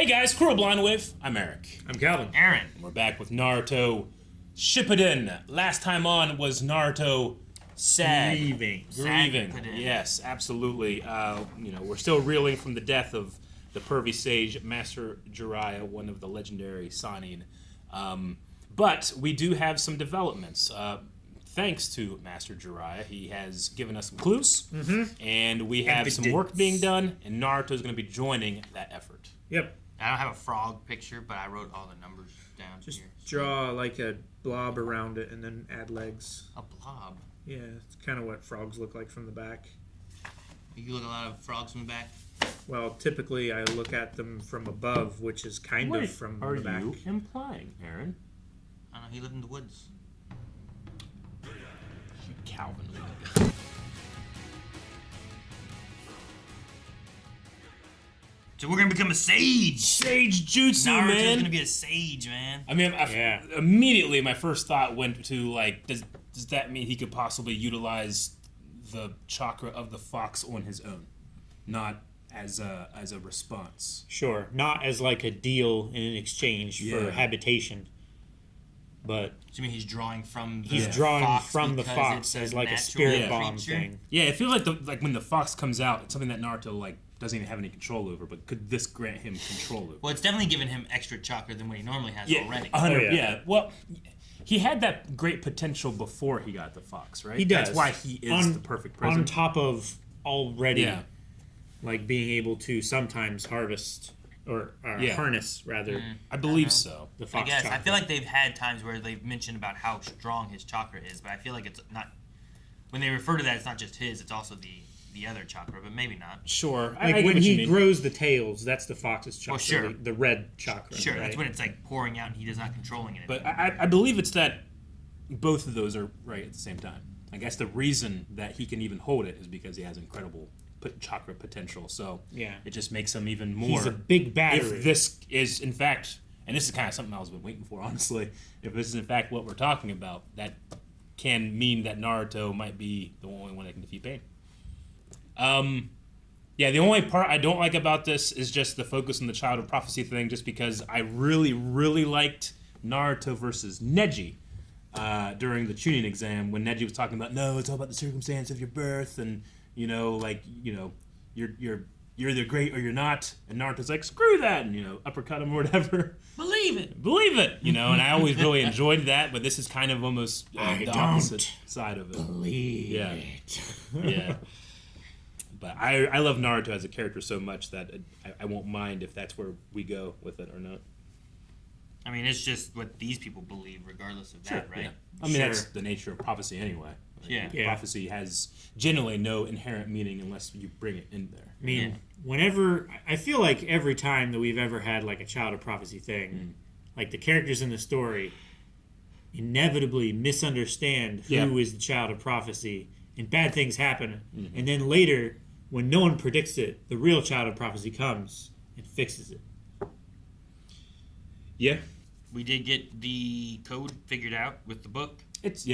Hey guys, Cruel Blind Wave. I'm Eric. I'm Calvin. Aaron. We're back with Naruto Shippuden. Last time on was Naruto sad. Grieving. Shippuden. Yes, absolutely. We're still reeling from the death of the pervy sage Master Jiraiya, one of the legendary Sannin. But we do have some developments. Thanks to Master Jiraiya, he has given us some clues, and we have some work being done, and Naruto is going to be joining that effort. Yep. I don't have a frog picture, but I wrote all the numbers down Just here. draw like a blob around it and then add legs. A blob. Yeah, it's kind of what frogs look like from the back. You look at a lot of frogs from the back. Well, typically I look at them from above, which is kind of from the back. Are you implying, Aaron? I don't know. He lived in the woods. Calvin. So we're gonna become a sage. Sage jutsu, Naruto's man. gonna be a sage, man. I mean, immediately my first thought went to like, does that mean he could possibly utilize the chakra of the fox on his own, not as a response? Sure, not as like a deal in exchange Yeah. for habitation, but So you mean he's drawing from the he's drawing fox from the because fox it's as like a natural spirit bomb creature? thing. Yeah, it feels like when the fox comes out, it's something that Naruto like doesn't even have any control over. But could this grant him control over? Well, it's definitely giving him extra chakra than what he normally has already. 100. Oh, yeah. Yeah. Well, he had that great potential before he got the fox, right? He does. That's why he is the perfect prison. On top of already, Yeah. like being able to sometimes harvest or Yeah. harness rather I believe so. the I fox. guess. I chakra. feel like they've had times where they've mentioned about how strong his chakra is, but I feel like it's not. When they refer to that, it's not just his; it's also the other chakra, but maybe not. Sure. I like get when what you he mean. grows the tails, that's the fox's chakra, sure. the red chakra. Sure, right? that's when it's like pouring out and he does not controlling it. But I believe it's that both of those are right at the same time. I guess the reason that he can even hold it is because he has incredible chakra potential. So Yeah. it just makes him even more. He's a big battery. If this is in fact, and this is kind of something I was been waiting for, honestly. If this is in fact what we're talking about, that can mean that Naruto might be the only one that can defeat Pain. Yeah, the only part I don't like about this is just the focus on the Child of Prophecy thing, just because I really, really liked Naruto versus Neji during the Chunin exam when Neji was talking about, no, it's all about the circumstance of your birth, and, you're either great or you're not, and Naruto's like, screw that, and, uppercut him or whatever. believe it. Believe it, and I always really enjoyed that, but this is kind of almost the opposite side of it. Believe Yeah. it. Yeah. But I love Naruto as a character so much that I won't mind if that's where we go with it or not. I mean, it's just what these people believe, regardless of that, right? Yeah. I mean, Sure. that's the nature of prophecy anyway. Like, Yeah. Yeah. Prophecy has generally no inherent meaning unless you bring it in there. I mean, Yeah. whenever I feel like every time that we've ever had like a Child of Prophecy thing, like the characters in the story inevitably misunderstand who is the Child of Prophecy, and bad things happen. And then later, when no one predicts it, the real Child of Prophecy comes and fixes it. Yeah. We did get the code figured out with the book. It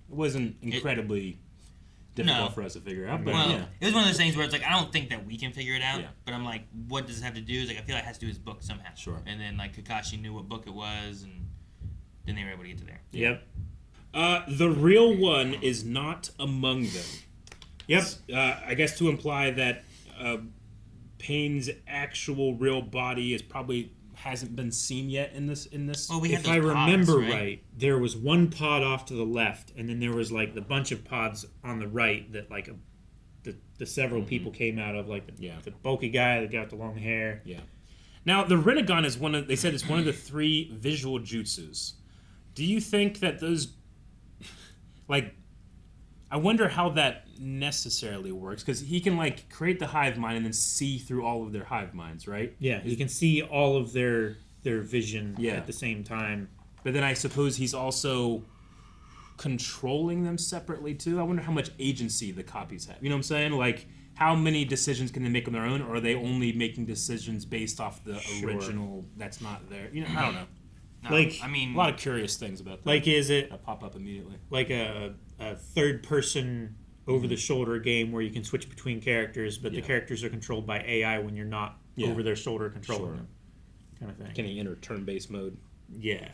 wasn't incredibly difficult No. for us to figure out, but Well, yeah. it was one of those things where it's like, I don't think that we can figure it out, Yeah. but I'm like, what does it have to do? It's like, I feel like it has to do with his book somehow. Sure. And then, like, Kakashi knew what book it was, and then they were able to get to there. Yep. The real one is not among them. Yep. I guess to imply that Pain's actual real body is probably hasn't been seen yet in this. Well, we had If I those pods, remember right? right, there was one pod off to the left, and then there was like the bunch of pods on the right that like the several people came out of, like the bulky guy, the guy with the long hair. Yeah. Now the Rinnegan is they said it's one of the 3 visual jutsus. Do you think that those, like, I wonder how that necessarily works, because he can like create the hive mind and then see through all of their hive minds, right? Yeah, you can see all of their vision Yeah. at the same time. But then I suppose he's also controlling them separately too. I wonder how much agency the copies have. You know what I'm saying? Like, how many decisions can they make on their own, or are they only making decisions based off the original that's not there? I don't know. No, Like, I mean, A lot of curious things about that Like, is it that pop up immediately. like a third-person over-the-shoulder game where you can switch between characters, but the Yeah. characters are controlled by AI when you're not Yeah. over their shoulder controlling Sure. them? kind of thing. Can he enter turn-based mode? Yeah.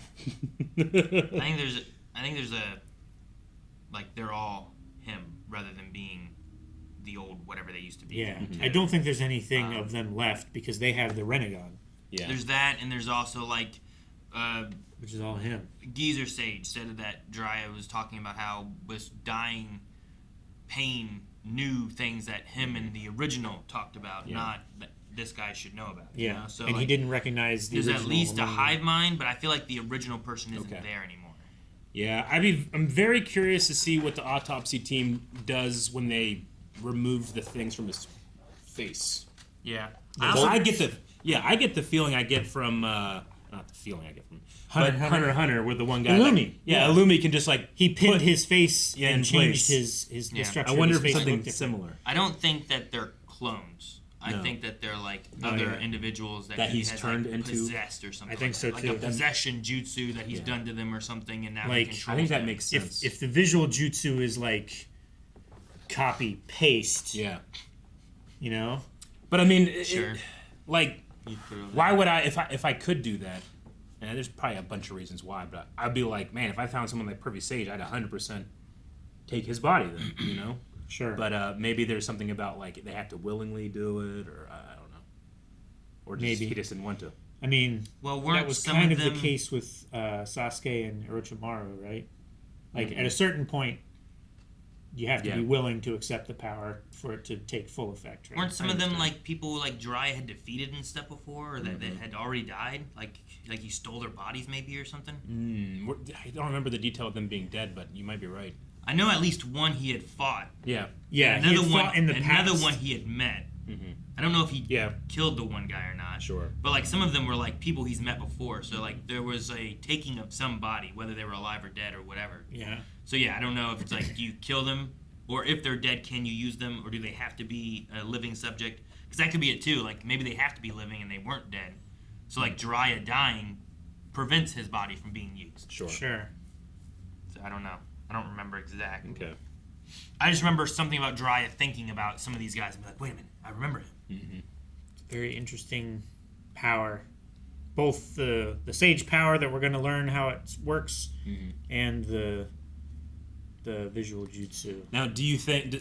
I think there's a like they're all him rather than being the old whatever they used to be. Yeah. I don't think there's anything of them left because they have the Renegon, Yeah. There's that, and there's also like which is all him. Geezer Sage said that Jiraiya was talking about how was dying pain knew things that him and the original talked about, not that this guy should know about. Yeah. You know? So and like, he didn't recognize the there's original. at least a among them. hive mind, but I feel like the original person isn't Okay. there anymore. Yeah, I'm very curious to see what the autopsy team does when they remove the things from his face. Yeah. I get the feeling I get from not the feeling I get from Hunter where the one guy Illumi. like, Illumi can just like He pinned put- his face Yeah, and in changed place. his Yeah. the structure. I of wonder his if face it's something looked different. similar. I don't think that they're clones. I No. think that they're like Oh, other yeah. individuals that That he he's has turned like into- possessed or something. I think like so, that. too. Like a possession jutsu that he's Yeah. done to them or something, and now Like, he I controls think that them. makes sense. If the visual jutsu is like copy paste, yeah, you know, but I mean, Sure. like, You throw that. why would I if I could do that? And there's probably a bunch of reasons why, but I'd be like, man, if I found someone like Pervy Sage, I'd 100% take his body then, you know. sure. But maybe there's something about like they have to willingly do it, or I don't know, or just, Maybe. he just didn't want to. I mean, Well, weren't that was some kind of of them the case with Sasuke and Orochimaru, right? Like Mm-hmm. at a certain point, you have to Yeah. be willing to accept the power for it to take full effect. Right? Weren't some I of them understand. like people like Jiraiya had defeated and stuff before, or that, Mm-hmm. that had already died? Like he stole their bodies maybe or something? I don't remember the detail of them being dead, but you might be right. I know at least one he had fought. Yeah, Yeah, he Another had one fought in the another past. one he had met. I don't know if he yeah, killed the one guy or not. sure. But like some of them were like people he's met before. So like there was a taking of some body, whether they were alive or dead or whatever. Yeah, So yeah, I don't know if it's like do you kill them, or if they're dead, can you use them, or do they have to be a living subject? Because that could be it too. Like maybe they have to be living and they weren't dead. So like Jiraiya dying prevents his body from being used. Sure. sure. So I don't know. I don't remember exactly. Okay. I just remember something about Jiraiya thinking about some of these guys and be like, wait a minute, I remember him. Very interesting power. Both the sage power that we're going to learn how it works, and the visual jutsu. Now, do you think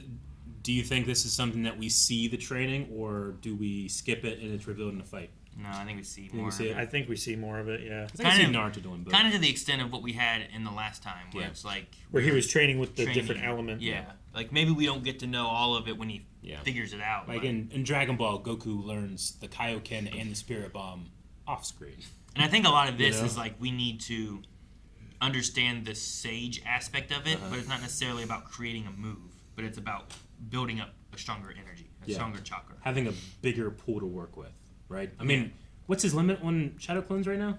this is something that we see the training, or do we skip it and it's revealed in the fight? No, I think we see we more. see of it? it. I think we see more of it. Yeah, I can see Kind of- Naruto doing both. Kind of to the extent of what we had in the last time, where Yeah. it's like where he was training with the training. different elements. Yeah, like maybe we don't get to know all of it when he Yeah. figures it out. Like but- in Dragon Ball, Goku learns the Kaioken and the Spirit Bomb off screen. and I think a lot of this You know? is like we need to understand the sage aspect of it, but it's not necessarily about creating a move, but it's about building up a stronger energy, a Yeah. stronger chakra. Having a bigger pool to work with, right? I mean, what's his limit on Shadow Clones right now?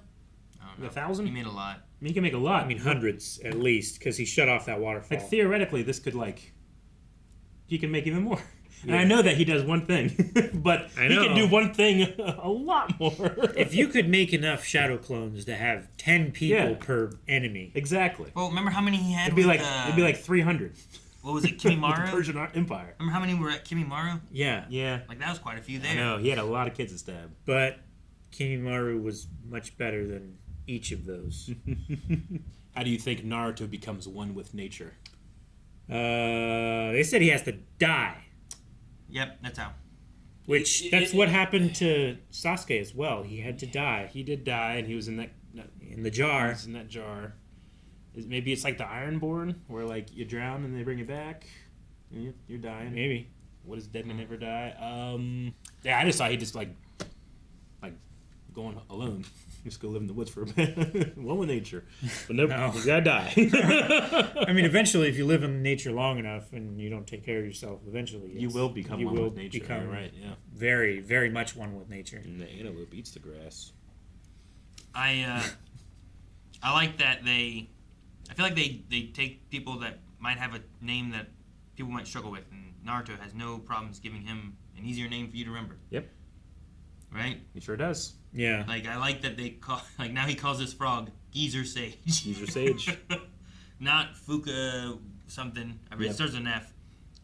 I don't 1,000? He made a lot. I mean, he can make a lot. I mean hundreds at least because he shut off that waterfall. like theoretically, this could like he can make even more. And Yeah. I know that he does one thing, but I he know. can do one thing a lot more. If you could make enough shadow clones to have 10 people Yeah. per enemy, exactly, Well, remember how many he had? it'd be with, like 300. what was it, With the Kimimaru? Persian Empire. Remember how many were at Kimimaru? yeah. Yeah, Like that was quite a few I there. know he had a lot of kids to stab. But Kimimaru was much better than each of those. How do you think Naruto becomes one with nature? They said he has to die, Yep, that's how. which that's what happened to Sasuke as well. He had to die He did die, and he was in that. in the He jar. was in that jar. Maybe it's like the Ironborn, where like you drown and they bring you back. And you're dying. Maybe. What does Dead Man Never Die? Yeah, I just thought he just like going alone. Just go live in the woods for a bit. One with nature. But nope, No. he's gotta die. I mean, eventually, if you live in nature long enough and you don't take care of yourself, eventually you yes, will become you one will with nature. become Right, yeah. very, very much one with nature. And the antelope eats the grass. I like that I feel like they take people that might have a name that people might struggle with, and Naruto has no problems giving him an easier name for you to remember. Yep. Right? He sure does. Yeah. Like I like that they call like now he calls this frog Geezer Sage. Geezer Sage. Not Fuka something. I mean, Yep. it starts with an F.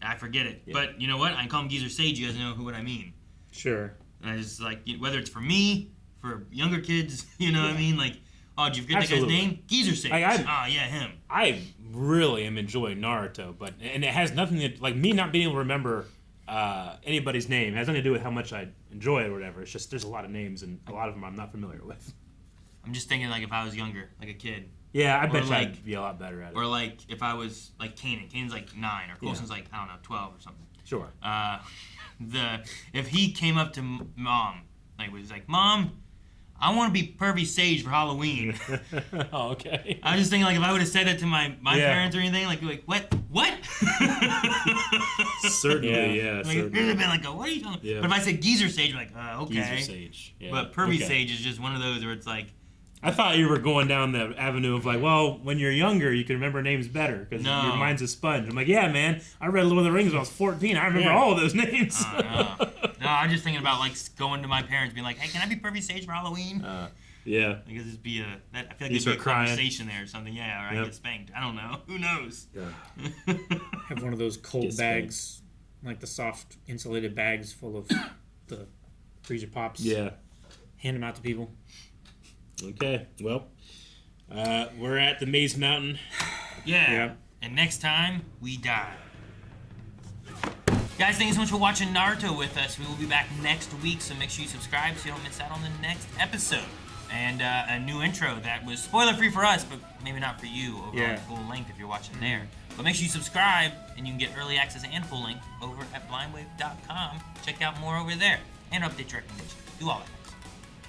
I forget it. Yep. But you know what? I call him Geezer Sage. You guys know what I mean. Sure. And I just like whether it's for me, for younger kids. You know what I mean? Like, oh, did you forget Absolutely. that guy's name? Geezer Sage. Like, Oh yeah, him. I really am enjoying Naruto, and it has nothing to like me not being able to remember anybody's name. It has nothing to do with how much I enjoy it or whatever. It's just there's a lot of names and a lot of them I'm not familiar with. I'm just thinking like if I was younger, like a kid, Yeah, I bet like- I'd be a lot better at it. or like if I was like Kanan. Kanan's like 9, or Coulson's like I don't know 12 or something. Sure. If he came up to mom, like was like, Mom, I want to be Pervy Sage for Halloween. Oh, okay. I was just thinking like if I would have said that to my Yeah. parents or anything, like what? Certainly, yeah. Like, it would have been like, what are you talking? Yeah. But if I said Geezer Sage, I'm like, okay. Geezer Sage. Yeah. But Pervy Okay. Sage is just one of those where it's like, I thought you were going down the avenue of like, well, when you're younger, you can remember names better because No. your mind's a sponge. I'm like, yeah, man. I read Lord of the Rings when I was 14. I remember Yeah. all of those names. no. I'm just thinking about like going to my parents, being like, hey, can I be Pervy Sage for Halloween? Yeah. I guess it'd be I feel like You there'd be a start crying. conversation there or something. Yeah, or I Yep. get spanked. I don't know. Who knows? Have one of those cold Get spanked. bags, like the soft insulated bags full of the freezer pops. Yeah. Hand them out to people. Okay. Well, we're at the Maze Mountain. Yeah. Yeah. And next time, we die. Guys, thank you so much for watching Naruto with us. We will be back next week, so make sure you subscribe so you don't miss out on the next episode. And a new intro that was spoiler-free for us, but maybe not for you over Yeah. on full length if you're watching there. But make sure you subscribe, and you can get early access and full length over at blindwave.com. Check out more over there, and update your recommendations. Do all that.